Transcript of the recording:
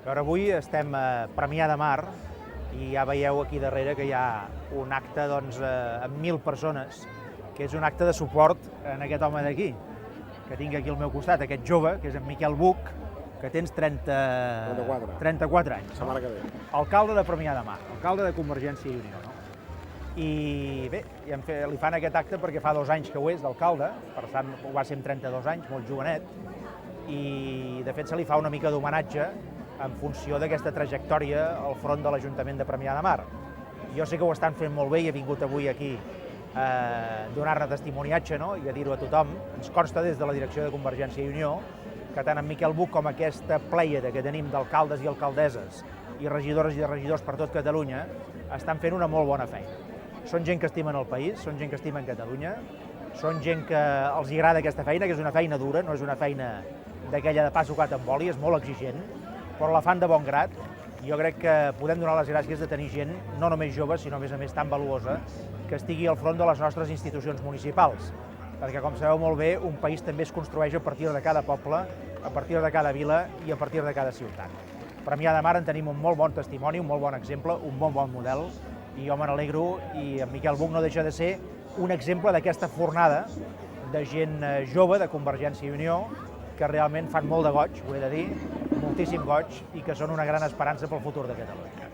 Però avui estem a Premià de Mar i ja veieu aquí darrere que hi ha un acte amb 1.000 persones, que és un acte de suport en aquest home d'aquí, que tinc aquí al meu costat, aquest jove, que és en Miquel Buch, que tens 34 anys. Setmana que ve. Alcalde de Premià de Mar, alcalde de Convergència i Unió. No? I bé, li fan aquest acte perquè fa 2 anys que ho és d'alcalde, per tant ho va ser amb 32 anys, molt jovenet, i de fet se li fa una mica d'homenatge en funció d'aquesta trajectòria al front de l'Ajuntament de Premià de Mar. Jo sé que ho estan fent molt bé i he vingut avui aquí a donar-ne testimoniatge, no? I a dir-ho a tothom. Ens consta des de la direcció de Convergència i Unió que tant en Miquel Buch com aquesta plèiade que tenim d'alcaldes i alcaldesses i regidores i regidors per tot Catalunya estan fent una molt bona feina. Són gent que estimen el país, són gent que estimen Catalunya, són gent que els agrada aquesta feina, que és una feina dura, no és una feina d'aquella de pa sucat amb oli, és molt exigent, però la fan de bon grat. Jo crec que podem donar les gràcies de tenir gent, no només jove, sinó a més tan valuosa, que estigui al front de les nostres institucions municipals. Perquè, com sabeu molt bé, un país també es construeix a partir de cada poble, a partir de cada vila i a partir de cada ciutat. A Premià de Mar en tenim un molt bon testimoni, un molt bon exemple, un molt bon model, i jo me n'alegro, i en Miquel Buch no deixa de ser un exemple d'aquesta fornada de gent jove de Convergència i Unió que realment fan molt de goig, ho he de dir, moltíssim goig, i que són una gran esperança pel futur de Catalunya.